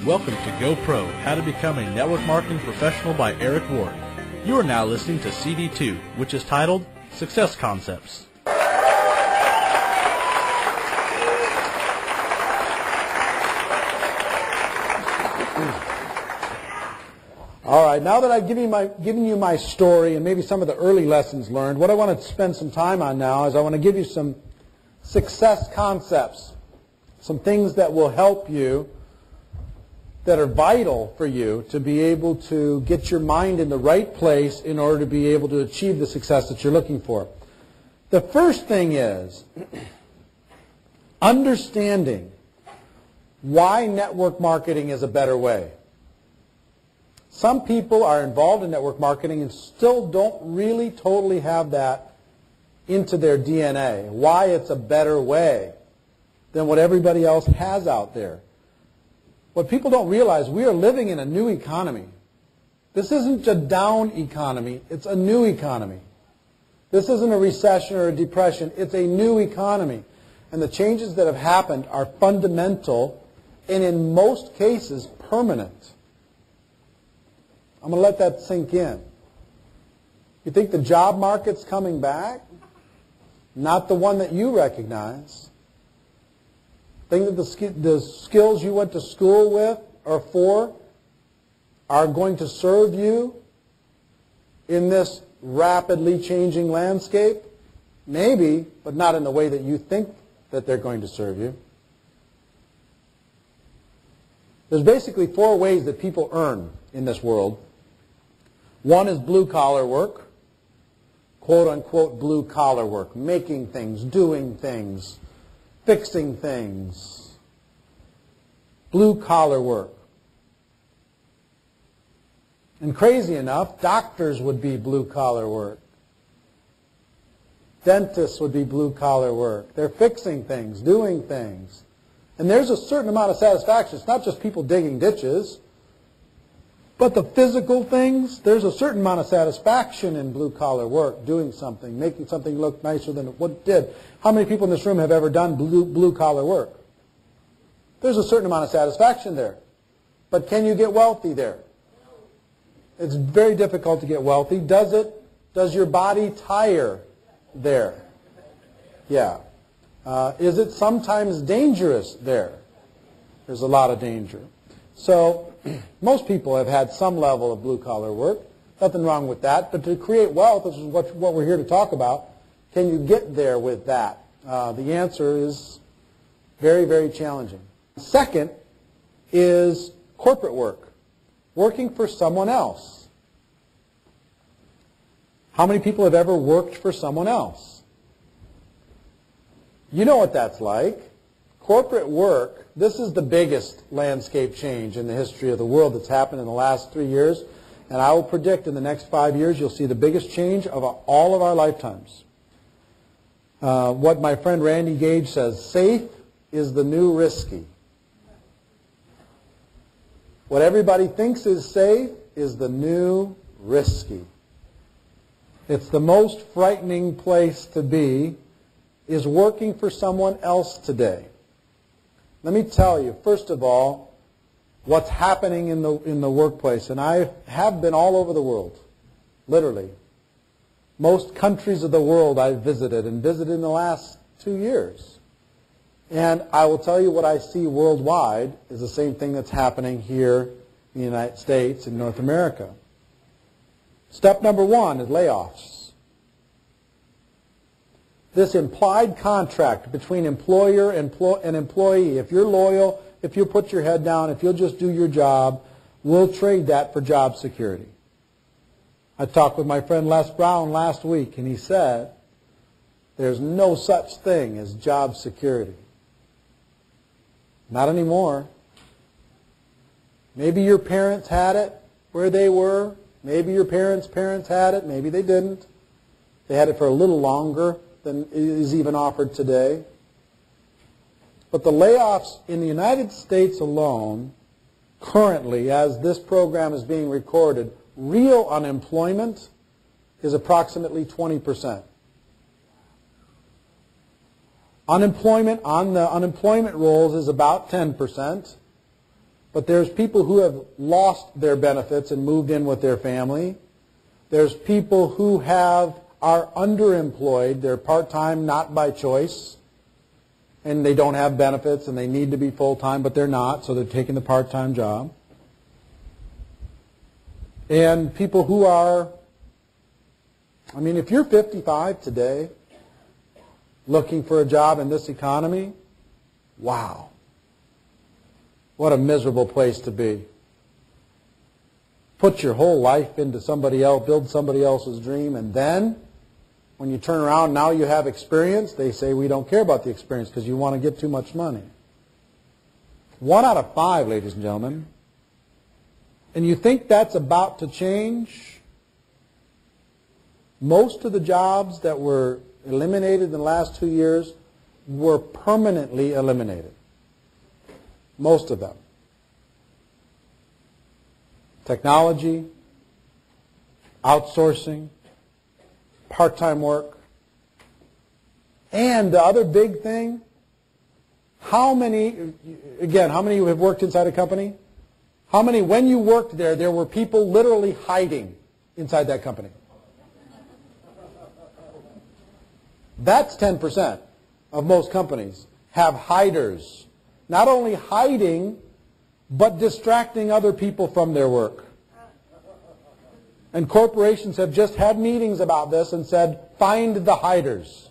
Welcome to Go Pro, How to Become a Network Marketing Professional by Erric Worre. You are now listening to CD2, which is titled Success Concepts. All right, now that I've given you my story and maybe some of the early lessons learned, what I want to spend some time on now is I want to give you some success concepts, some things that will help you, that are vital for you to be able to get your mind in the right place in order to be able to achieve the success that you're looking for. The first thing is understanding why network marketing is a better way. Some people are involved in network marketing and still don't really totally have that into their DNA, why it's a better way than what everybody else has out there. What people don't realize, we are living in a new economy. This isn't a down economy, it's a new economy. This isn't a recession or a depression, it's a new economy. And the changes that have happened are fundamental and in most cases permanent. I'm going to let that sink in. You think the job market's coming back? Not the one that you recognize. Think that the skills you went to school with or for are going to serve you in this rapidly changing landscape? Maybe, but not in the way that you think that they're going to serve you. There's basically four ways that people earn in this world. One is blue-collar work, quote-unquote blue-collar work, making things, doing things, fixing things, blue-collar work. And crazy enough, doctors would be blue-collar work. Dentists would be blue-collar work. They're fixing things, doing things. And there's a certain amount of satisfaction. It's not just people digging ditches, but the physical things, there's a certain amount of satisfaction in blue-collar work, doing something, making something look nicer than what it did. How many people in this room have ever done blue-collar work? There's a certain amount of satisfaction there. But can you get wealthy there? It's very difficult to get wealthy. Does your body tire there? Yeah. Is it sometimes dangerous there? There's a lot of danger. So most people have had some level of blue-collar work. Nothing wrong with that. But to create wealth, this is what we're here to talk about. Can you get there with that? The answer is very, very challenging. Second is corporate work, working for someone else. How many people have ever worked for someone else? You know what that's like. Corporate work, this is the biggest landscape change in the history of the world that's happened in the last 3 years. And I will predict in the next 5 years you'll see the biggest change of all of our lifetimes. What my friend Randy Gage says, safe is the new risky. What everybody thinks is safe is the new risky. It's the most frightening place to be, is working for someone else today. Let me tell you, first of all, what's happening in the workplace. And I have been all over the world, literally. Most countries of the world I've visited, and visited in the last 2 years. And I will tell you what I see worldwide is the same thing that's happening here in the United States and North America. Step number one is layoffs. This implied contract between employer and employee, if you're loyal, if you put your head down, if you'll just do your job, we'll trade that for job security. I talked with my friend Les Brown last week, and he said, there's no such thing as job security. Not anymore. Maybe your parents had it where they were. Maybe your parents' parents had it. Maybe they didn't. They had it for a little longer than is even offered today. But the layoffs in the United States alone, currently, as this program is being recorded, real unemployment is approximately 20%. Unemployment on the unemployment rolls is about 10%. But there's people who have lost their benefits and moved in with their family. There's people who are underemployed. They're part-time, not by choice. And they don't have benefits and they need to be full-time, but they're not, so they're taking the part-time job. And people who are, I mean, if you're 55 today looking for a job in this economy, wow. What a miserable place to be. Put your whole life into somebody else, build somebody else's dream, and then when you turn around, now you have experience, they say we don't care about the experience because you want to get too much money. 1 out of 5, ladies and gentlemen. And you think that's about to change? Most of the jobs that were eliminated in the last 2 years were permanently eliminated. Most of them. Technology, outsourcing, part-time work. And the other big thing, how many of you have worked inside a company? How many, when you worked there were people literally hiding inside that company? That's 10% of most companies have hiders. Not only hiding, but distracting other people from their work. And corporations have just had meetings about this and said, find the hiders.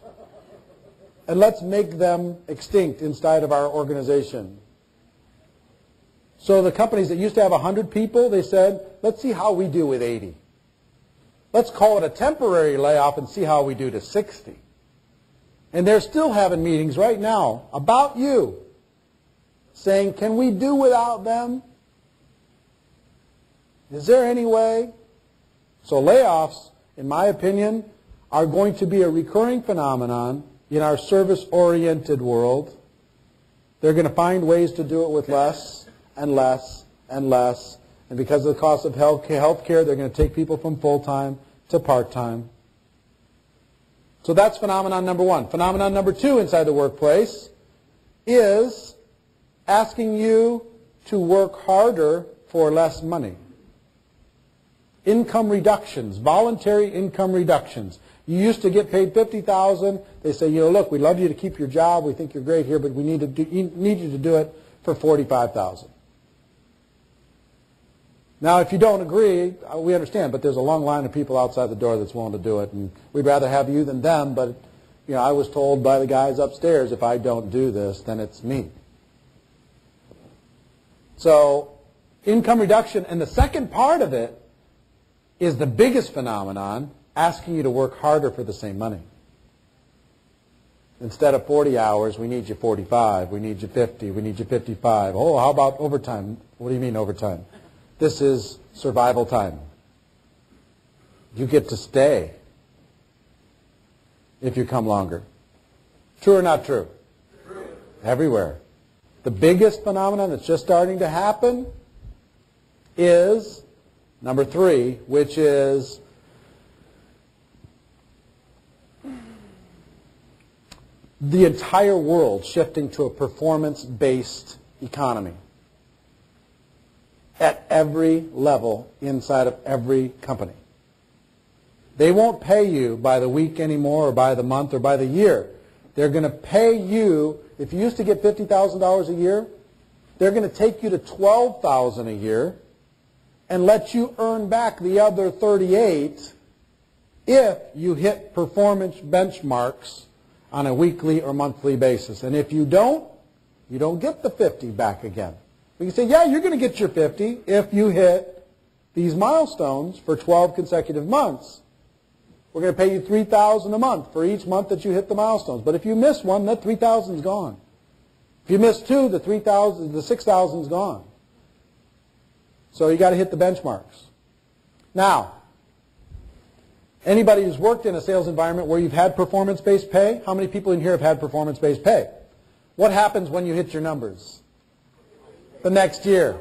And let's make them extinct inside of our organization. So the companies that used to have 100 people, they said, let's see how we do with 80. Let's call it a temporary layoff and see how we do to 60. And they're still having meetings right now about you, saying, can we do without them? Is there any way? So layoffs, in my opinion, are going to be a recurring phenomenon in our service-oriented world. They're going to find ways to do it with less and less and less. And because of the cost of health care, they're going to take people from full-time to part-time. So that's phenomenon number 1. Phenomenon number 2 inside the workplace is asking you to work harder for less money. Income reductions, voluntary income reductions. You used to get paid $50,000. They say, look, we'd love you to keep your job. We think you're great here, but we need you to do it for $45,000. Now, if you don't agree, we understand, but there's a long line of people outside the door that's willing to do it, and we'd rather have you than them, but I was told by the guys upstairs, if I don't do this, then it's me. So, income reduction, and the second part of it is the biggest phenomenon, asking you to work harder for the same money. Instead of 40 hours, we need you 45, we need you 50, we need you 55. Oh, how about overtime? What do you mean overtime? This is survival time. You get to stay if you come longer. True or not true? True. Everywhere. The biggest phenomenon that's just starting to happen is number 3, which is the entire world shifting to a performance-based economy at every level inside of every company. They won't pay you by the week anymore or by the month or by the year. They're going to pay you, if you used to get $50,000 a year, they're going to take you to $12,000 a year and let you earn back the other 38 if you hit performance benchmarks on a weekly or monthly basis. And if you don't get the 50 back again. We can say, yeah, you're going to get your 50 if you hit these milestones for 12 consecutive months. We're going to pay you $3,000 a month for each month that you hit the milestones. But if you miss one, that $3,000 is gone. If you miss 2, the $6,000 is gone. So you got to hit the benchmarks. Now, anybody who's worked in a sales environment where you've had performance-based pay, how many people in here have had performance-based pay? What happens when you hit your numbers? The next year,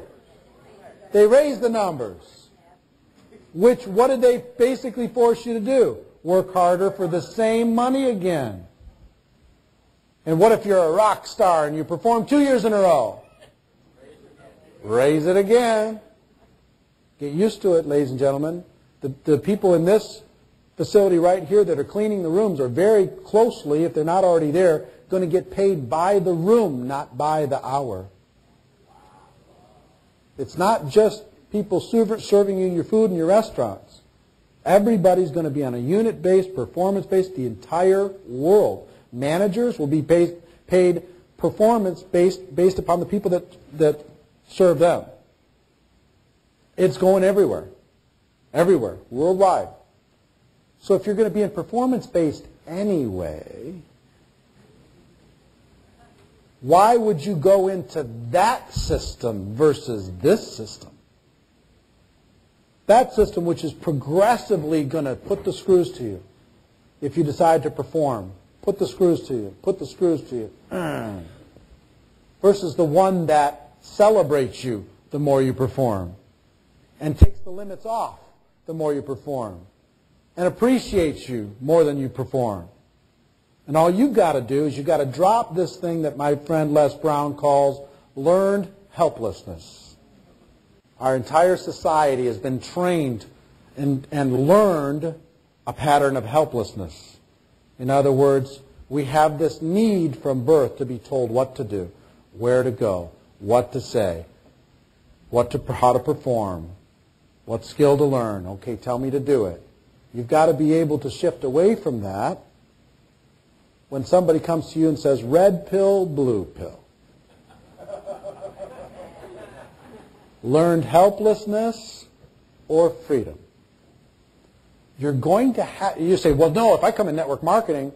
they raise the numbers. What did they basically force you to do? Work harder for the same money again. And what if you're a rock star and you perform 2 years in a row? Raise it again. Get used to it, ladies and gentlemen. The people in this facility right here that are cleaning the rooms are very closely, if they're not already there, going to get paid by the room, not by the hour. It's not just people serving you your food in your restaurants. Everybody's going to be on a unit-based, performance-based, the entire world. Managers will be paid performance-based upon the people that serve them. It's going everywhere. Everywhere. Worldwide. So if you're going to be in performance-based anyway, why would you go into that system versus this system? That system which is progressively going to put the screws to you if you decide to perform. Put the screws to you. Put the screws to you. Versus the one that celebrates you the more you perform and takes the limits off the more you perform and appreciates you more than you perform. And all you've got to do is you've got to drop this thing that my friend Les Brown calls learned helplessness. Our entire society has been trained and learned a pattern of helplessness. In other words, we have this need from birth to be told what to do, where to go, what to say, how to perform, what skill to learn. Okay, tell me to do it. You've got to be able to shift away from that when somebody comes to you and says, red pill, blue pill. Learned helplessness or freedom. You're going to have, you say, well, no, if I come in network marketing,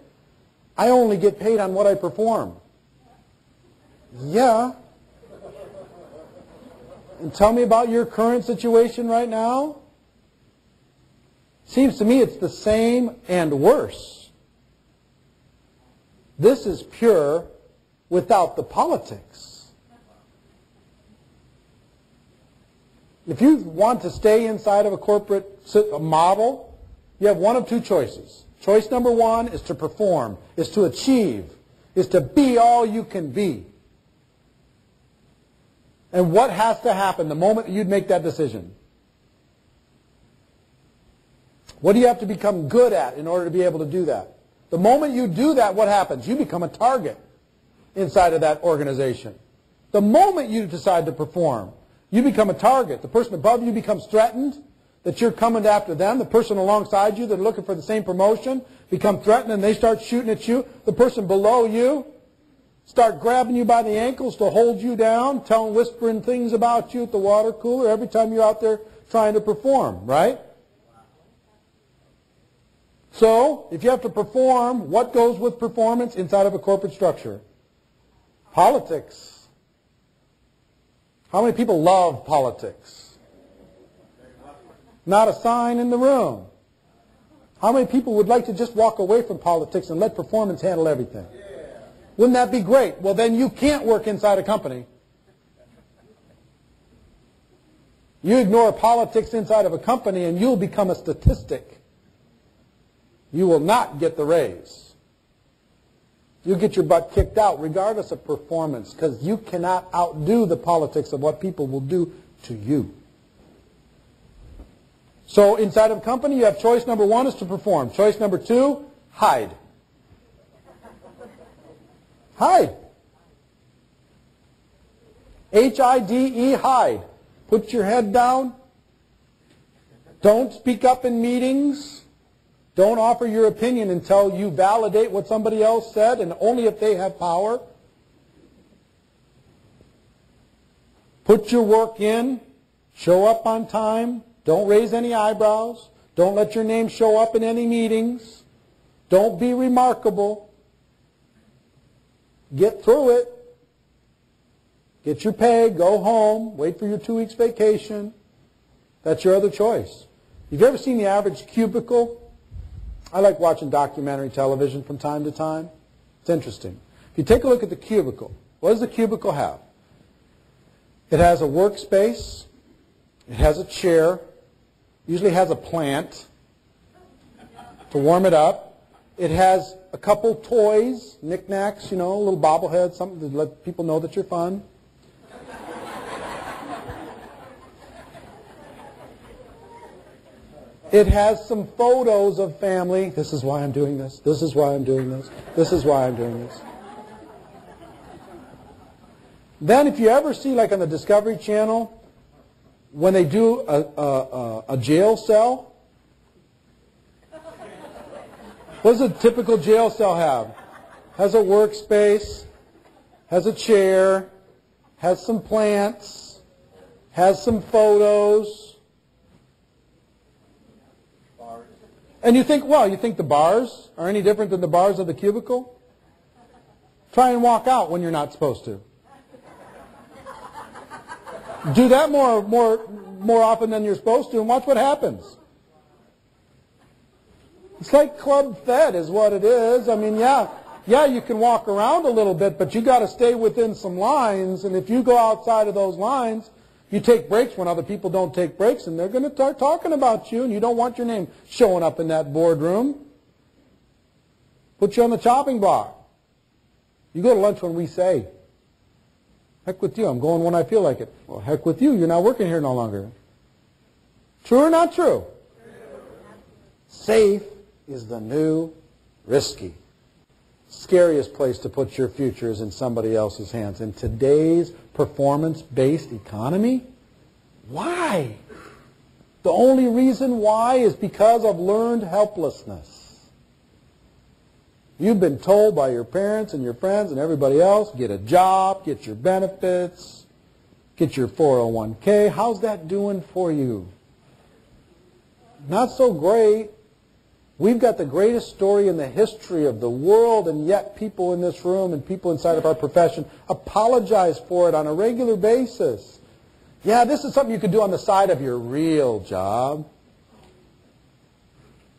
I only get paid on what I perform. Yeah. And tell me about your current situation right now. Seems to me it's the same and worse. This is pure without the politics. If you want to stay inside of a corporate model, you have one of two choices. Choice number one is to perform, is to achieve, is to be all you can be. And what has to happen the moment you'd make that decision? What do you have to become good at in order to be able to do that? The moment you do that, what happens? You become a target inside of that organization. The moment you decide to perform, you become a target. The person above you becomes threatened that you're coming after them. The person alongside you that are looking for the same promotion become threatened and they start shooting at you. The person below you start grabbing you by the ankles to hold you down, whispering things about you at the water cooler every time you're out there trying to perform, right? So, if you have to perform, what goes with performance inside of a corporate structure? Politics. How many people love politics? Not a sign in the room. How many people would like to just walk away from politics and let performance handle everything? Wouldn't that be great? Well, then you can't work inside a company. You ignore politics inside of a company and you'll become a statistic. You will not get the raise. You'll get your butt kicked out regardless of performance because you cannot outdo the politics of what people will do to you. So inside of a company, you have choice number one is to perform. Choice number two, hide. Hide. H-I-D-E, hide. Put your head down. Don't speak up in meetings. Don't offer your opinion until you validate what somebody else said, and only if they have power. Put your work in. Show up on time. Don't raise any eyebrows. Don't let your name show up in any meetings. Don't be remarkable. Get through it. Get your pay. Go home. Wait for your 2 weeks vacation. That's your other choice. Have you ever seen the average cubicle? I like watching documentary television from time to time. It's interesting. If you take a look at the cubicle, what does the cubicle have? It has a workspace. It has a chair. Usually has a plant to warm it up. It has a couple toys, knickknacks, a little bobblehead, something to let people know that you're fun. It has some photos of family. This is why I'm doing this. This is why I'm doing this. This is why I'm doing this. Then if you ever see, like on the Discovery Channel, when they do a jail cell, what does a typical jail cell have? Has a workspace, has a chair, has some plants, has some photos. And you think, well, you think the bars are any different than the bars of the cubicle? Try and walk out when you're not supposed to. Do that more often than you're supposed to, and watch what happens. It's like Club Fed is what it is. I mean, yeah, you can walk around a little bit, but you got to stay within some lines, and if you go outside of those lines, you take breaks when other people don't take breaks, and they're going to start talking about you, and you don't want your name showing up in that boardroom. Put you on the chopping block. You go to lunch when we say. Heck with you, I'm going when I feel like it. Well, heck with you, you're not working here no longer. True or not true? Safe is the new risky. Scariest place to put your future is in somebody else's hands. In today's performance-based economy, why? The only reason why is because of learned helplessness. You've been told by your parents and your friends and everybody else, get a job, get your benefits, get your 401k. How's that doing for you? Not so great. We've got the greatest story in the history of the world, and yet people in this room and people inside of our profession apologize for it on a regular basis. Yeah, this is something you could do on the side of your real job.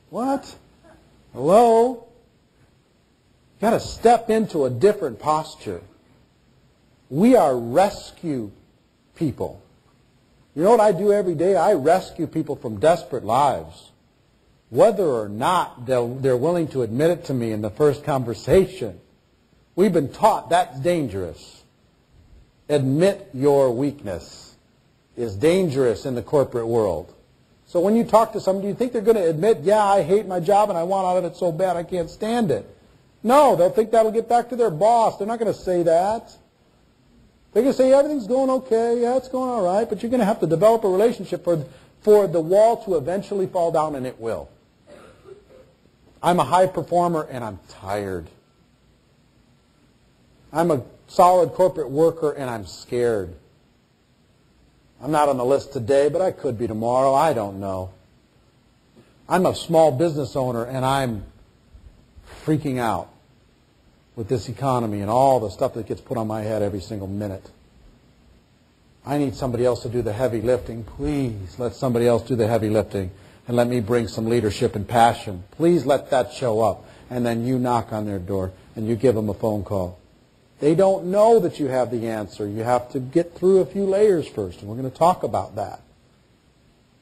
What? Hello? You've got to step into a different posture. We are rescue people. You know what I do every day? I rescue people from desperate lives. Whether or not they're willing to admit it to me in the first conversation. We've been taught that's dangerous. Admit your weakness is dangerous in the corporate world. So when you talk to somebody, you think they're going to admit, yeah, I hate my job and I want out of it so bad I can't stand it. No, they'll think that'll get back to their boss. They're not going to say that. They're going to say everything's going okay, yeah, it's going all right, but you're going to have to develop a relationship for the wall to eventually fall down, and it will. I'm a high performer and I'm tired. I'm a solid corporate worker and I'm scared. I'm not on the list today, but I could be tomorrow. I don't know. I'm a small business owner and I'm freaking out with this economy and all the stuff that gets put on my head every single minute. I need somebody else to do the heavy lifting. Please let somebody else do the heavy lifting and let me bring some leadership and passion. Please let that show up. And then you knock on their door and you give them a phone call. They don't know that you have the answer. You have to get through a few layers first, and we're going to talk about that.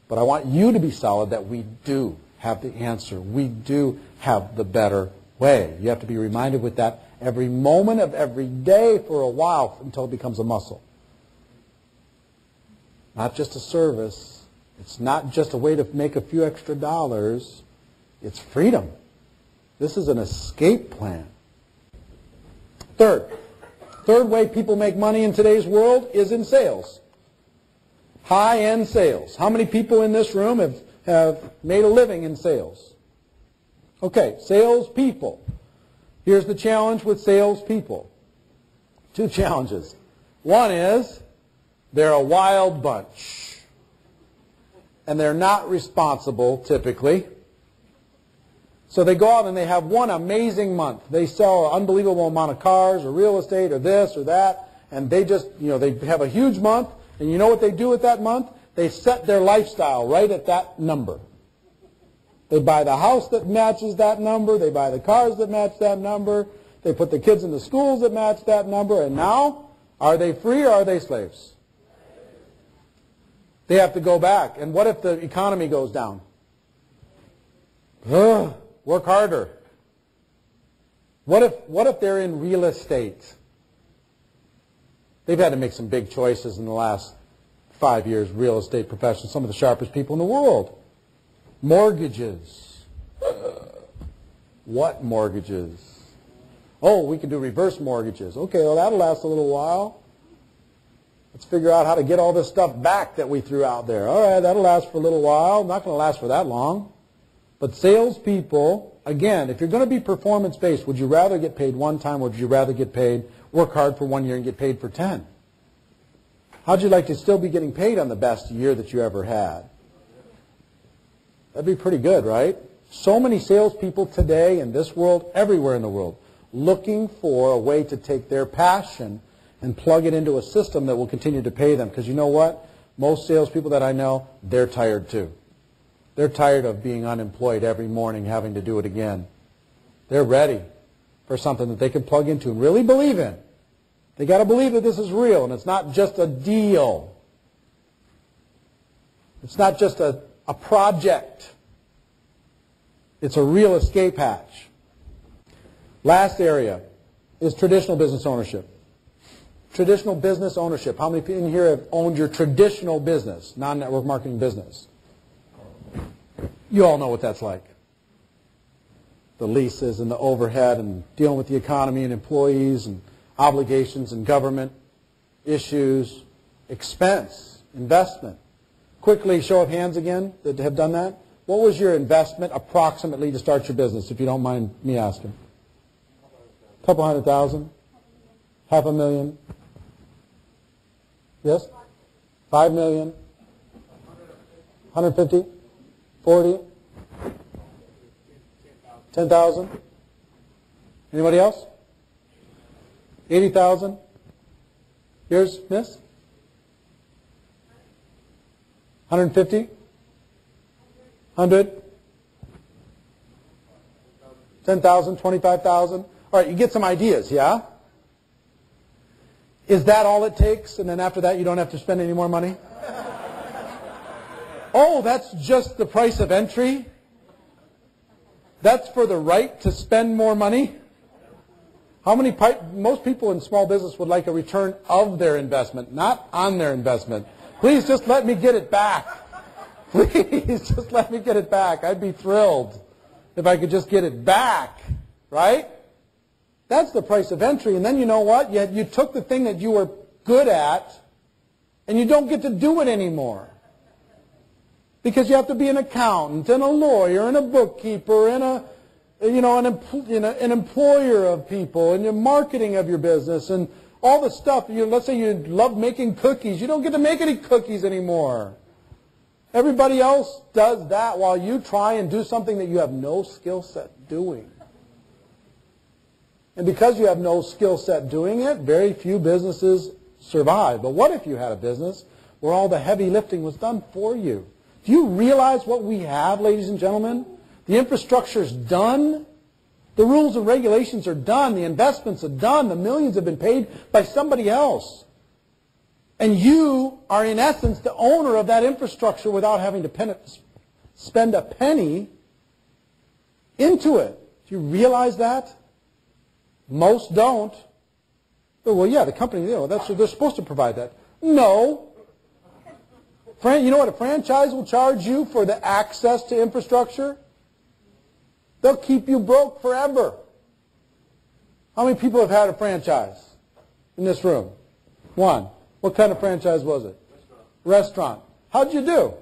But I want you to be solid that we do have the answer. We do have the better way. You have to be reminded with that every moment of every day for a while until it becomes a muscle. Not just a service. It's not just a way to make a few extra dollars. It's freedom. This is an escape plan. Third way people make money in today's world is in sales. High-end sales. How many people in this room have made a living in sales? Okay, salespeople. Here's the challenge with salespeople. Two challenges. One is they're a wild bunch. And they're not responsible, typically. So they go out and they have one amazing month. They sell an unbelievable amount of cars or real estate or this or that. And they just, they have a huge month. And you know what they do with that month? They set their lifestyle right at that number. They buy the house that matches that number. They buy the cars that match that number. They put the kids in the schools that match that number. And now, are they free or are they slaves? They have to go back. And what if the economy goes down? Work harder. What if they're in real estate? They've had to make some big choices in the last 5 years, real estate professionals, some of the sharpest people in the world. Mortgages. What mortgages? Oh, we can do reverse mortgages. Okay, well, that'll last a little while. Let's figure out how to get all this stuff back that we threw out there. All right, that'll last for a little while. Not going to last for that long. But salespeople, again, if you're going to be performance-based, would you rather get paid one time or would you rather get paid, work hard for 1 year and get paid for 10? How'd you like to still be getting paid on the best year that you ever had? That'd be pretty good, right? So many salespeople today in this world, everywhere in the world, looking for a way to take their passion and plug it into a system that will continue to pay them. Because you know what? Most salespeople that I know, they're tired too. They're tired of being unemployed every morning, having to do it again. They're ready for something that they can plug into and really believe in. They got to believe that this is real and it's not just a deal. It's not just a project. It's a real escape hatch. Last area is traditional business ownership. Traditional business ownership. How many people in here have owned your traditional business, non-network marketing business? You all know what that's like. The leases and the overhead and dealing with the economy and employees and obligations and government issues, expense, investment. Quickly, show of hands again that have done that. What was your investment approximately to start your business, if you don't mind me asking? A couple $100,000? $500,000? Yes? $5 million? 150? 40? 10,000? Anybody else? 80,000? Yours, miss? 150? 100? 10,000? 25,000? All right, you get some ideas, yeah? Is that all it takes, and then after that you don't have to spend any more money? Oh, that's just the price of entry? That's for the right to spend more money? Most people in small business would like a return of their investment, not on their investment. Please just let me get it back. Please just let me get it back. I'd be thrilled if I could just get it back, right? That's the price of entry. And then you know what? You took the thing that you were good at, and you don't get to do it anymore. Because you have to be an accountant and a lawyer and a bookkeeper and an employer of people and your marketing of your business and all the stuff. Let's say you love making cookies. You don't get to make any cookies anymore. Everybody else does that while you try and do something that you have no skill set doing. And because you have no skill set doing it, very few businesses survive. But what if you had a business where all the heavy lifting was done for you? Do you realize what we have, ladies and gentlemen? The infrastructure's done. The rules and regulations are done. The investments are done. The millions have been paid by somebody else. And you are, in essence, the owner of that infrastructure without having to spend a penny into it. Do you realize that? Most don't. Well, yeah, the company, they're supposed to provide that. No. You know what a franchise will charge you for the access to infrastructure? They'll keep you broke forever. How many people have had a franchise in this room? One. What kind of franchise was it? Restaurant. How'd you do?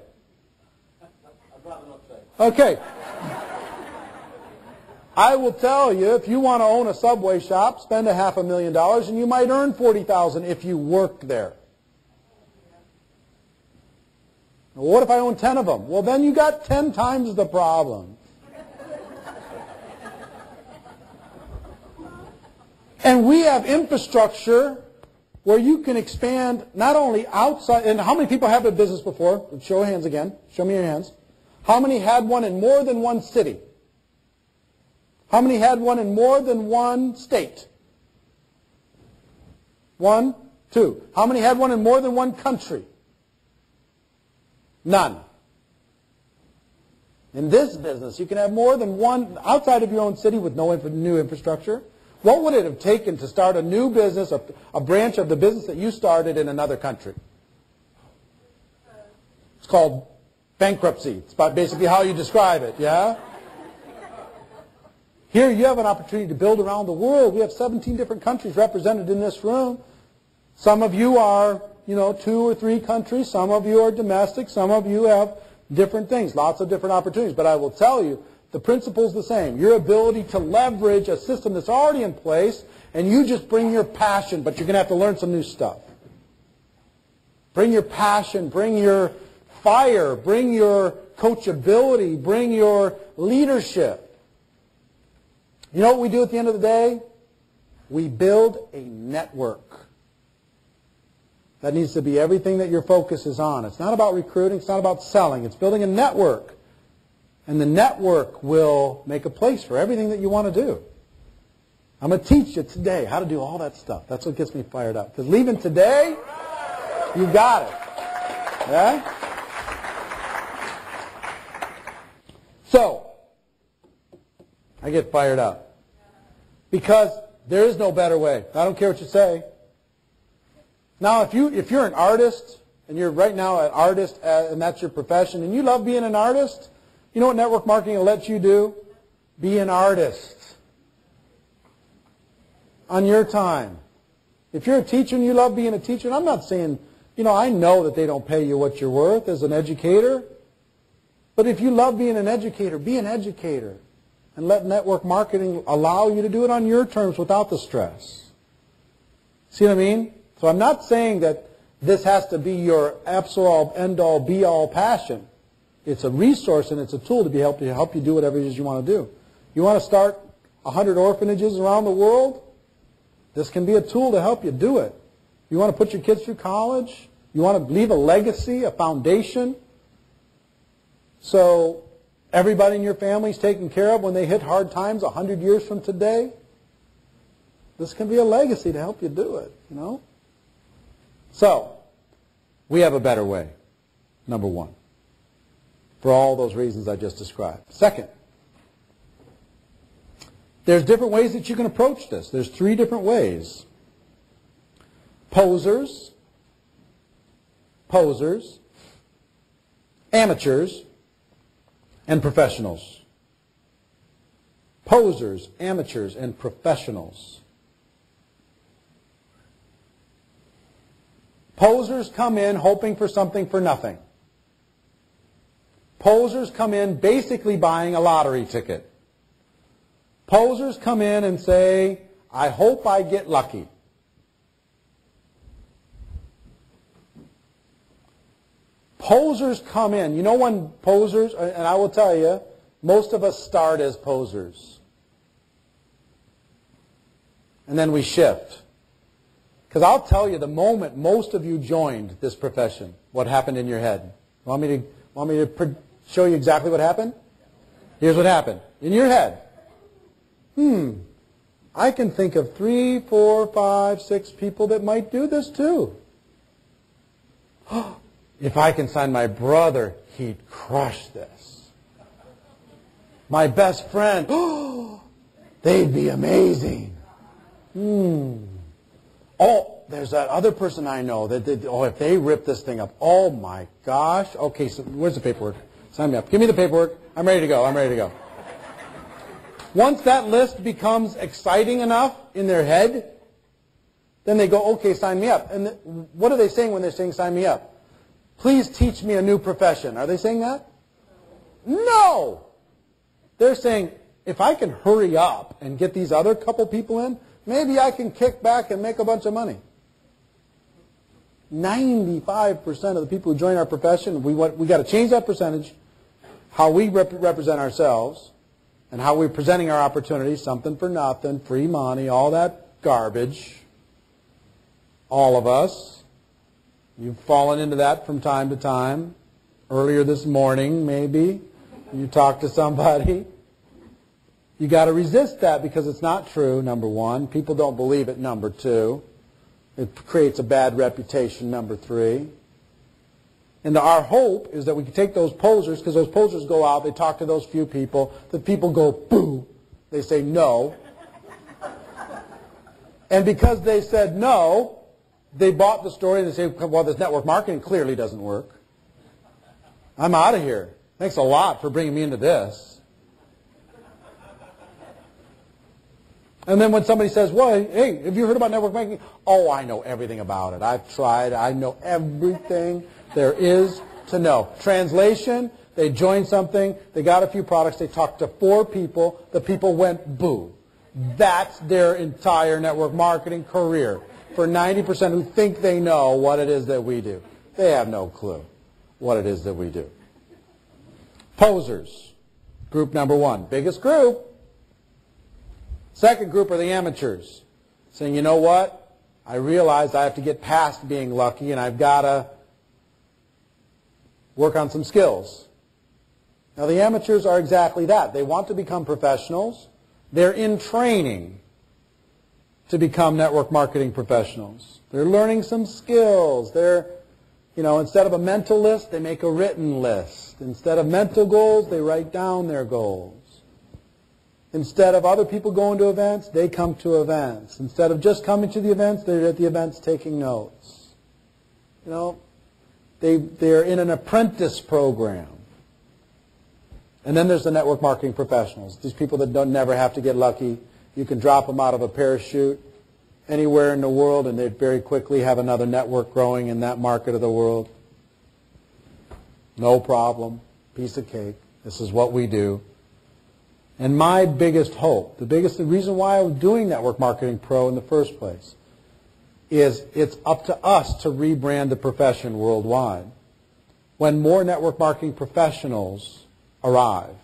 Okay. I will tell you, if you want to own a Subway shop, spend $500,000 and you might earn $40,000 if you worked there. Well, what if I own 10 of them? Well, then you got 10 times the problem. And we have infrastructure where you can expand not only outside, and how many people have a business before? Show of hands again. Show me your hands. How many had one in more than one city? How many had one in more than one state? 1, 2. How many had one in more than one country? None. In this business, you can have more than one outside of your own city with no new infrastructure. What would it have taken to start a new business, a branch of the business that you started in another country? It's called bankruptcy. It's about basically how you describe it, yeah? Here you have an opportunity to build around the world. We have 17 different countries represented in this room. Some of you are, 2 or 3 countries. Some of you are domestic. Some of you have different things, lots of different opportunities. But I will tell you, the principle is the same. Your ability to leverage a system that's already in place, and you just bring your passion, but you're going to have to learn some new stuff. Bring your passion, bring your fire, bring your coachability, bring your leadership. You know what we do at the end of the day? We build a network. That needs to be everything that your focus is on. It's not about recruiting. It's not about selling. It's building a network. And the network will make a place for everything that you want to do. I'm going to teach you today how to do all that stuff. That's what gets me fired up. Because leaving today, you got it. Yeah? So, I get fired up. Because there is no better way. I don't care what you say. Now, if you're an artist, and you're right now an artist, and that's your profession, and you love being an artist, you know what network marketing will let you do? Be an artist. On your time. If you're a teacher and you love being a teacher, and I'm not saying, I know that they don't pay you what you're worth as an educator, but if you love being an educator, be an educator. And let network marketing allow you to do it on your terms without the stress. See what I mean? So I'm not saying that this has to be your absolute end-all, be-all passion. It's a resource and it's a tool to help you do whatever it is you want to do. You want to start 100 orphanages around the world? This can be a tool to help you do it. You want to put your kids through college? You want to leave a legacy, a foundation? So everybody in your family is taken care of when they hit hard times 100 years from today? This can be a legacy to help you do it, So, we have a better way, number one, for all those reasons I just described. Second, there's different ways that you can approach this. There's 3 different ways. Posers, amateurs, and professionals. Posers, amateurs, and professionals. Posers come in hoping for something for nothing. Posers come in basically buying a lottery ticket. Posers come in and say, I hope I get lucky. Posers come in. You know when posers, and I will tell you, most of us start as posers. And then we shift. Because I'll tell you, the moment most of you joined this profession, what happened in your head. Want me to show you exactly what happened? Here's what happened. In your head. I can think of 3, 4, 5, 6 people that might do this too. If I can sign my brother, he'd crush this. My best friend, they'd be amazing. Oh, there's that other person I know that if they rip this thing up, oh my gosh. Okay, so where's the paperwork? Sign me up. Give me the paperwork. I'm ready to go. Once that list becomes exciting enough in their head, then they go, okay, sign me up. And what are they saying when they're saying sign me up? Please teach me a new profession. Are they saying that? No! They're saying, if I can hurry up and get these other couple people in, maybe I can kick back and make a bunch of money. 95% of the people who join our profession, we got to change that percentage, how we represent ourselves, and how we're presenting our opportunities, something for nothing, free money, all that garbage. All of us. You've fallen into that from time to time. Earlier this morning, maybe, you talked to somebody. You got to resist that because it's not true, number one. People don't believe it, number two. It creates a bad reputation, number three. And our hope is that we can take those posers, because those posers go out, they talk to those few people, the people go, boo, they say no. And because they said no, they bought the story and they say, well, this network marketing clearly doesn't work. I'm out of here. Thanks a lot for bringing me into this. And then when somebody says, well, hey, have you heard about network marketing? Oh, I know everything about it. I've tried. I know everything there is to know. Translation, they joined something. They got a few products. They talked to 4 people. The people went, boo. That's their entire network marketing career. For 90% who think they know what it is that we do. They have no clue what it is that we do. Posers, group number 1. Biggest group. Second group are the amateurs, saying, you know what? I realize I have to get past being lucky and I've got to work on some skills. Now the amateurs are exactly that. They want to become professionals. They're in training to become network marketing professionals. They're learning some skills. They're, instead of a mental list, they make a written list. Instead of mental goals, they write down their goals. Instead of other people going to events, they come to events. Instead of just coming to the events, they're at the events taking notes. They're in an apprentice program. And then there's the network marketing professionals. These people that don't never have to get lucky. You can drop them out of a parachute anywhere in the world and they very quickly have another network growing in that market of the world. No problem. Piece of cake. This is what we do. And my biggest hope, the reason why I was doing Network Marketing Pro in the first place, is it's up to us to rebrand the profession worldwide. When more network marketing professionals arrive,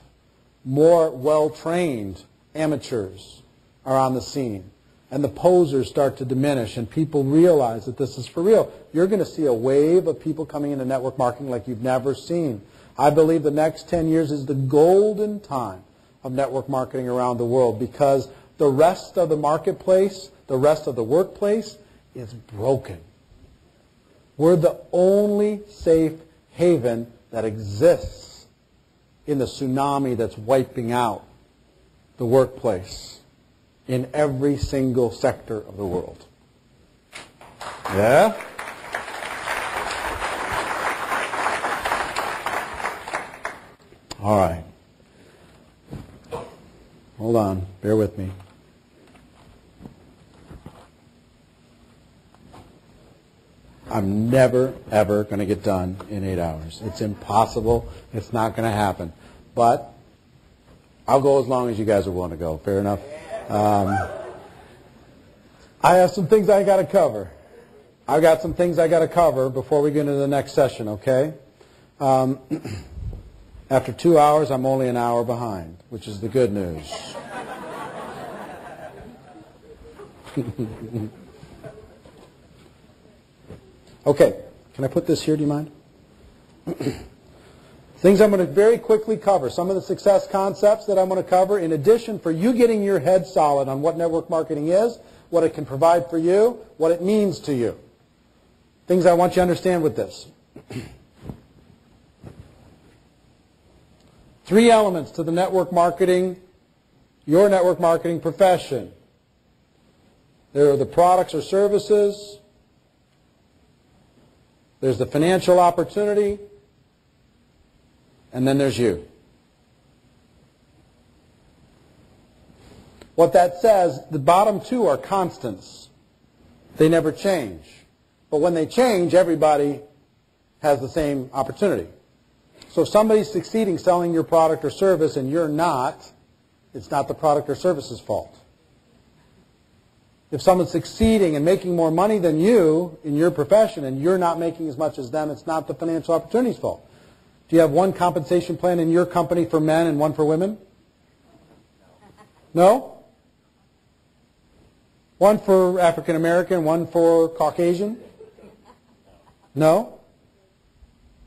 more well-trained amateurs are on the scene, and the posers start to diminish, and people realize that this is for real, you're going to see a wave of people coming into network marketing like you've never seen. I believe the next 10 years is the golden time of network marketing around the world because the rest of the marketplace, the rest of the workplace is broken. We're the only safe haven that exists in the tsunami that's wiping out the workplace in every single sector of the world. Yeah? All right. Hold on. Bear with me. I'm never, ever going to get done in 8 hours. It's impossible. It's not going to happen. But I'll go as long as you guys are willing to go. Fair enough? I have some things I got to cover. I've got some things I got to cover before we get into the next session, okay? After 2 hours, I'm only an hour behind, which is the good news. Okay, can I put this here, do you mind? Things I'm going to very quickly cover. Some of the success concepts that I'm going to cover, in addition for you getting your head solid on what network marketing is, what it can provide for you, what it means to you. Things I want you to understand with this. 3 elements to the network marketing, your network marketing profession. There are the products or services. There's the financial opportunity. And then there's you. What that says, the bottom 2 are constants. They never change. But when they change, everybody has the same opportunity. So if somebody's succeeding selling your product or service and you're not, it's not the product or service's fault. If someone's succeeding and making more money than you in your profession and you're not making as much as them, it's not the financial opportunity's fault. Do you have one compensation plan in your company for men and one for women? No? One for African American, one for Caucasian? No?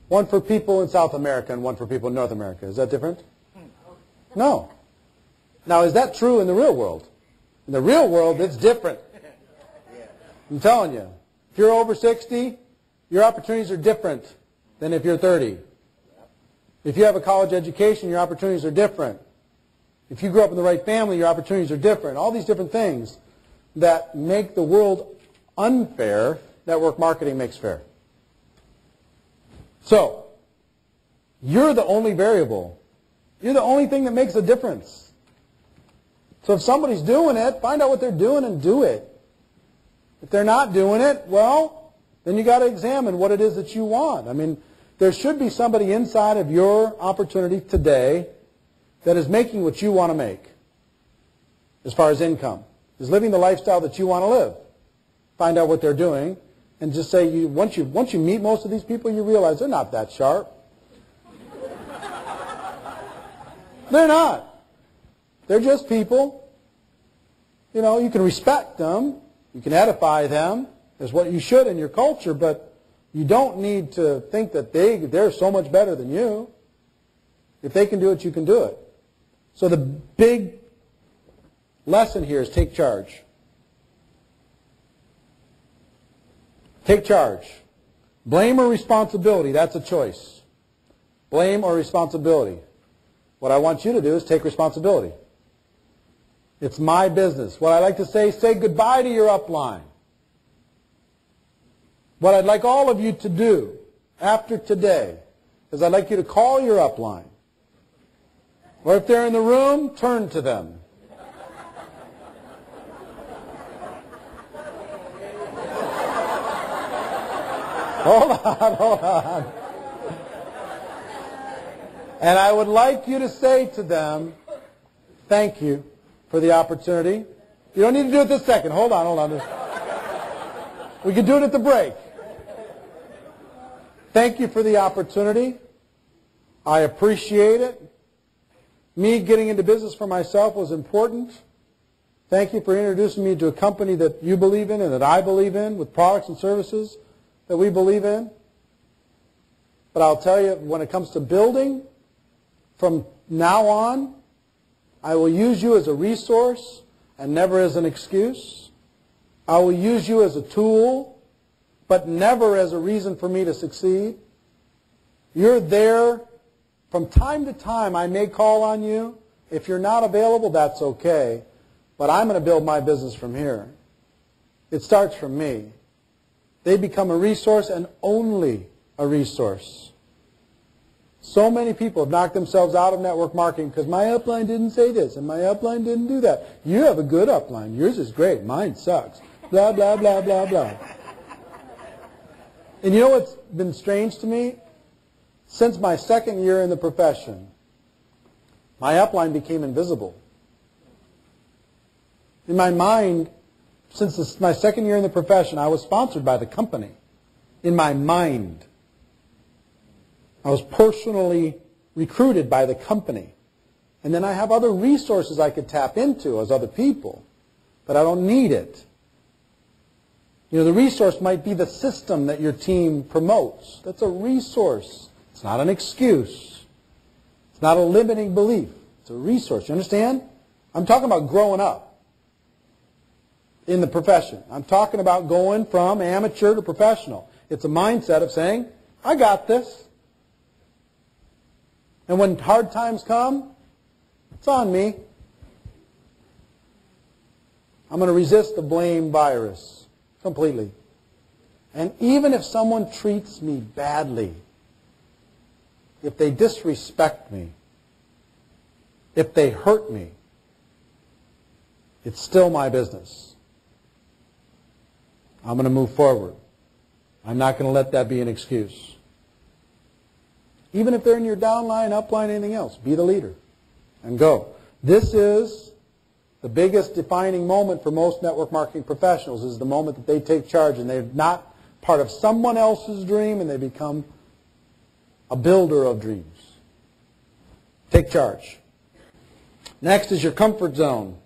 One for people in South America and one for people in North America. Is that different? No. Now, is that true in the real world? In the real world, it's different. I'm telling you. If you're over 60, your opportunities are different than if you're 30. If you have a college education, your opportunities are different. If you grew up in the right family, your opportunities are different. All these different things that make the world unfair, network marketing makes fair. So, You're the only variable. You're the only thing that makes a difference. So if somebody's doing it, find out what they're doing and do it. If they're not doing it, well, then you got to examine what it is that you want. I mean, there should be somebody inside of your opportunity today that is making what you want to make as far as income, is living the lifestyle that you want to live. Find out what they're doing and just say, once you meet most of these people, you realize they're not that sharp. They're not. They're just people. You know, you can respect them. You can edify them as what you should in your culture, but you don't need to think that they're so much better than you. If they can do it, you can do it. So the big lesson here is take charge. Take charge. Blame or responsibility, that's a choice. Blame or responsibility. What I want you to do is take responsibility. It's my business. What I like to say goodbye to your upline. What I'd like all of you to do after today is I'd like you to call your upline. Or if they're in the room, turn to them. Hold on. And I would like you to say to them, thank you for the opportunity. You don't need to do it this second. Hold on. We can do it at the break. Thank you for the opportunity. I appreciate it. Me getting into business for myself was important. Thank you for introducing me to a company that you believe in and that I believe in, with products and services that we believe in. But I'll tell you, when it comes to building, from now on, I will use you as a resource and never as an excuse. I will use you as a tool, but never as a reason for me to succeed. You're there. From time to time, I may call on you. If you're not available, that's okay. But I'm going to build my business from here. It starts from me. They become a resource and only a resource. So many people have knocked themselves out of network marketing because my upline didn't say this and my upline didn't do that. You have a good upline. Yours is great. Mine sucks. Blah, blah, blah, blah, blah. And you know what's been strange to me? Since my second year in the profession, my upline became invisible. In my mind, since my second year in the profession, I was sponsored by the company. In my mind, I was personally recruited by the company. And then I have other resources I could tap into as other people, but I don't need it. You know, the resource might be the system that your team promotes. That's a resource. It's not an excuse. It's not a limiting belief. It's a resource. You understand? I'm talking about growing up in the profession. I'm talking about going from amateur to professional. It's a mindset of saying, I got this. And when hard times come, it's on me. I'm going to resist the blame virus completely. And even if someone treats me badly, if they disrespect me, if they hurt me, it's still my business. I'm going to move forward. I'm not going to let that be an excuse. Even if they're in your downline, upline, anything else, be the leader and go. This is the biggest defining moment for most network marketing professionals, is the moment that they take charge and they're not part of someone else's dream and they become a builder of dreams. Take charge. Next is your comfort zone.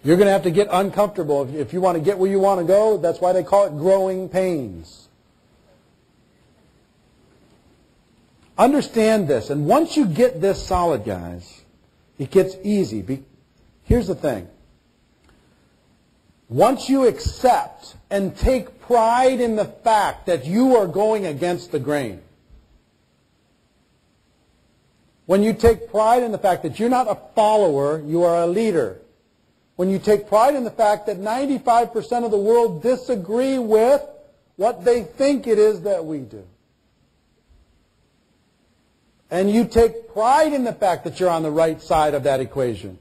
You're going to have to get uncomfortable. If you want to get where you want to go, that's why they call it growing pains. Understand this. And once you get this solid, guys, it gets easy. Here's the thing. Once you accept and take pride in the fact that you are going against the grain, when you take pride in the fact that you're not a follower, you are a leader. When you take pride in the fact that 95% of the world disagree with what they think it is that we do. And you take pride in the fact that you're on the right side of that equation.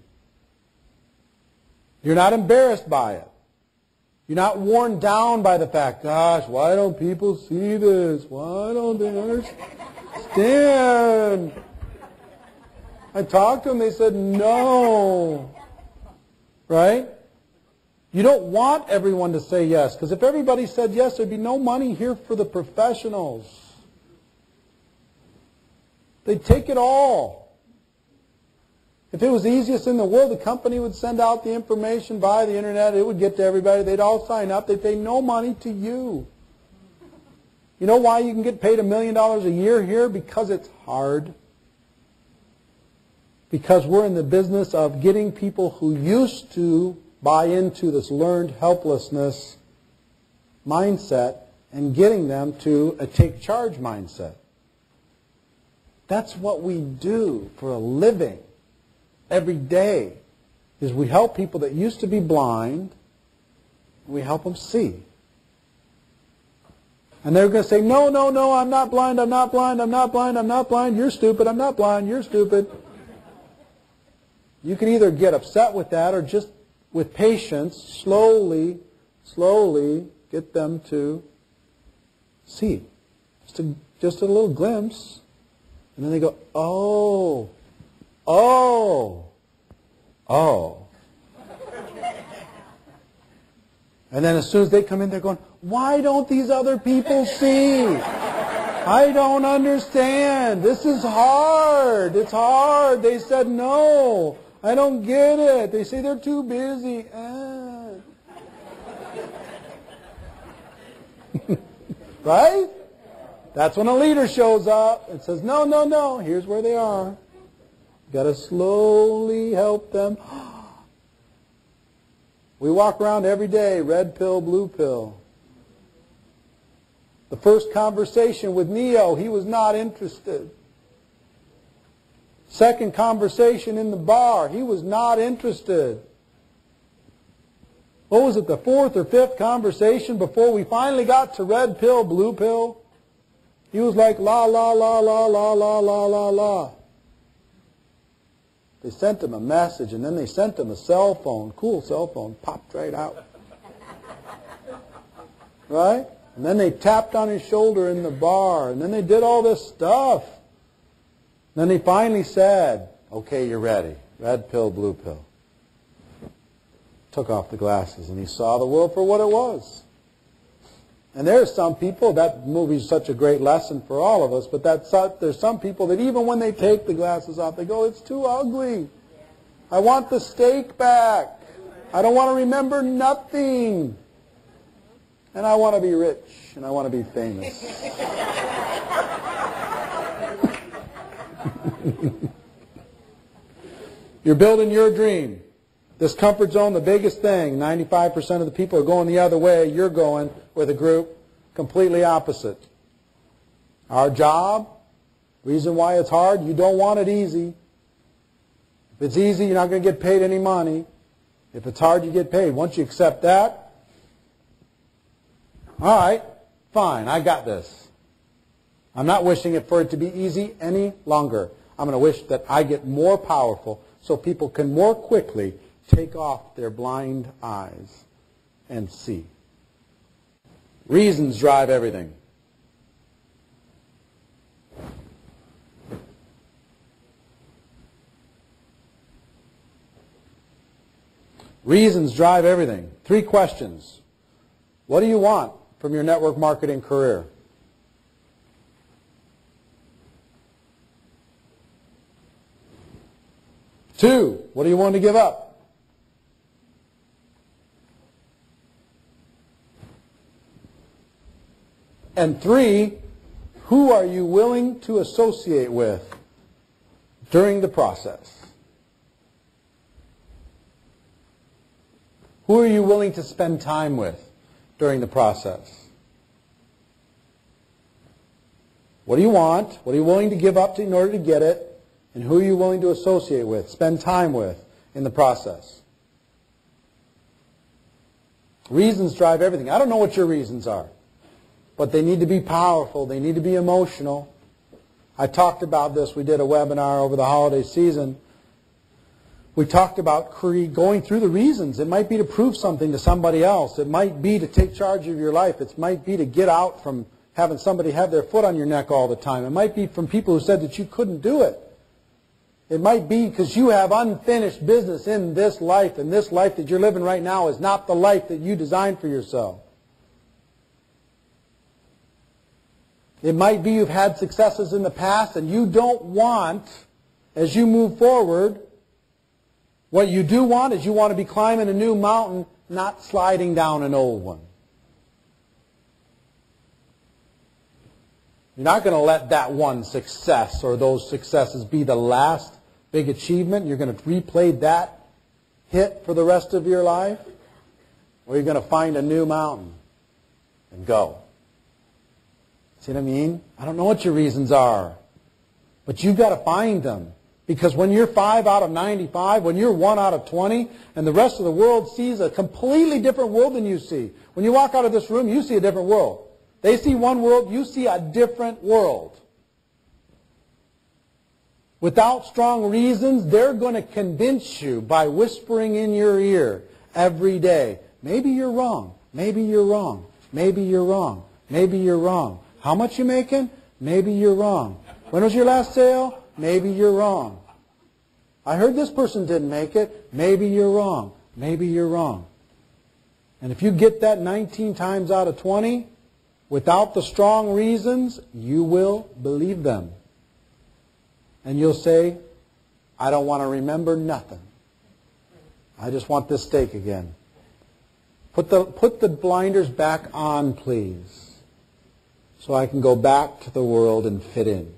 You're not embarrassed by it. You're not worn down by the fact, gosh, why don't people see this? Why don't they understand? I talked to them, they said no. Right? You don't want everyone to say yes, because if everybody said yes, there'd be no money here for the professionals. They'd take it all. If it was the easiest in the world, the company would send out the information via the internet. It would get to everybody. They'd all sign up. They'd pay no money to you. You know why you can get paid $1 million a year here? Because it's hard. Because we're in the business of getting people who used to buy into this learned helplessness mindset and getting them to a take charge mindset. That's what we do for a living every day, is we help people that used to be blind, and we help them see. And they're going to say, no, no, no, I'm not blind, I'm not blind, I'm not blind, I'm not blind, you're stupid, I'm not blind, you're stupid. You can either get upset with that or just with patience, slowly get them to see. Just a little glimpse. And then they go, oh, oh, oh. And then as soon as they come in, they're going, why don't these other people see? I don't understand. This is hard. It's hard. They said no. I don't get it. They say they're too busy. Right? That's when a leader shows up and says, no, no, no, here's where they are. You've got to slowly help them. We walk around every day, red pill, blue pill. The first conversation with Neo, he was not interested. Second conversation in the bar, he was not interested. What was it, the fourth or fifth conversation before we finally got to red pill, blue pill? He was like, la, la, la, la, la, la, la, la, la. They sent him a message, and then they sent him a cell phone. Cool cell phone. Popped right out. Right? And then they tapped on his shoulder in the bar, and then they did all this stuff. Then they finally said, okay, you're ready. Red pill, blue pill. Took off the glasses, and he saw the world for what it was. And there's some people, that movie's such a great lesson for all of us, but there's some people that even when they take the glasses off, they go, it's too ugly. I want the steak back. I don't want to remember nothing. And I want to be rich, and I want to be famous. You're building your dream. This comfort zone, the biggest thing, 95% of the people are going the other way. You're going with a group completely opposite. Our job, reason why it's hard, you don't want it easy. If it's easy, you're not going to get paid any money. If it's hard, you get paid. Once you accept that, all right, fine, I got this. I'm not wishing for it to be easy any longer. I'm going to wish that I get more powerful so people can more quickly take off their blind eyes and see. Reasons drive everything. Reasons drive everything. 3 questions. What do you want from your network marketing career? Two, what do you want to give up? And 3, who are you willing to associate with during the process? Who are you willing to spend time with during the process? What do you want? What are you willing to give up in order to get it? And who are you willing to associate with, spend time with in the process? Reasons drive everything. I don't know what your reasons are. but they need to be powerful. They need to be emotional. I talked about this. We did a webinar over the holiday season. We talked about going through the reasons. It might be to prove something to somebody else. It might be to take charge of your life. It might be to get out from having somebody have their foot on your neck all the time. It might be from people who said that you couldn't do it. It might be because you have unfinished business in this life, and this life that you're living right now is not the life that you designed for yourself. It might be you've had successes in the past and you don't want, as you move forward, what you do want is you want to be climbing a new mountain, not sliding down an old one. You're not going to let that one success or those successes be the last big achievement. You're going to replay that hit for the rest of your life, or you're going to find a new mountain and go. See what I mean? I don't know what your reasons are, but you've got to find them. Because when you're 5 out of 95, when you're 1 out of 20, and the rest of the world sees a completely different world than you see. When you walk out of this room, you see a different world. They see one world, you see a different world. Without strong reasons, they're going to convince you by whispering in your ear every day. Maybe you're wrong. Maybe you're wrong. Maybe you're wrong. Maybe you're wrong. How much you making? Maybe you're wrong. When was your last sale? Maybe you're wrong. I heard this person didn't make it. Maybe you're wrong. Maybe you're wrong. And if you get that 19 times out of 20, without the strong reasons, you will believe them. And you'll say, I don't want to remember nothing. I just want this steak again. Put the blinders back on, please, so I can go back to the world and fit in.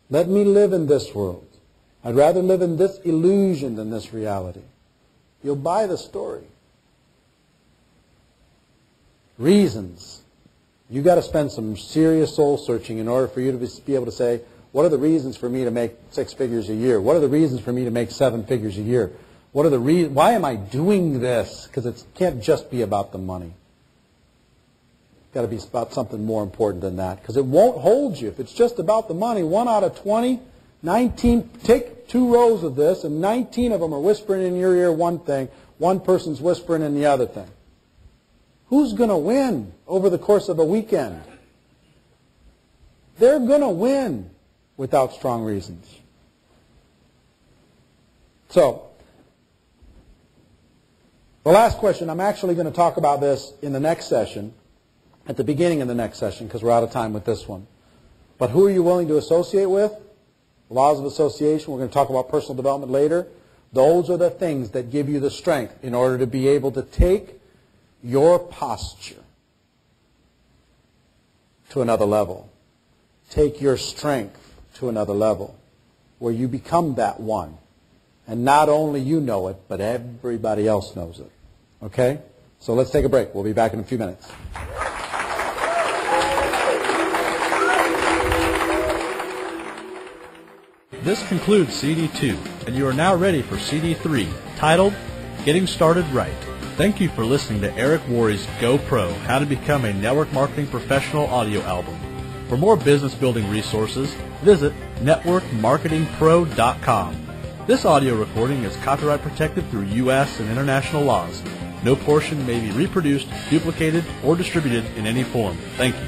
Let me live in this world. I'd rather live in this illusion than this reality. You'll buy the story. Reasons. You've got to spend some serious soul searching in order for you to be able to say, what are the reasons for me to make 6 figures a year? What are the reasons for me to make 7 figures a year? What are the why am I doing this? Because it can't just be about the money. It's got to be about something more important than that. Because it won't hold you if it's just about the money. 1 out of 20, 19, take 2 rows of this, and 19 of them are whispering in your ear one thing. One person's whispering in the other thing. Who's going to win over the course of a weekend? They're going to win without strong reasons. So, the last question, I'm actually going to talk about this in the next session, at the beginning of the next session, because we're out of time with this one. But who are you willing to associate with? Laws of association. We're going to talk about personal development later. Those are the things that give you the strength in order to be able to take your posture to another level. Take your strength to another level where you become that one. And not only you know it, but everybody else knows it. Okay? So let's take a break. We'll be back in a few minutes. This concludes CD 2, and you are now ready for CD 3, titled Getting Started Right. Thank you for listening to Erric Worre's Go Pro, How to Become a Network Marketing Professional audio album. For more business building resources, visit networkmarketingpro.com. This audio recording is copyright protected through U.S. and international laws. No portion may be reproduced, duplicated, or distributed in any form. Thank you.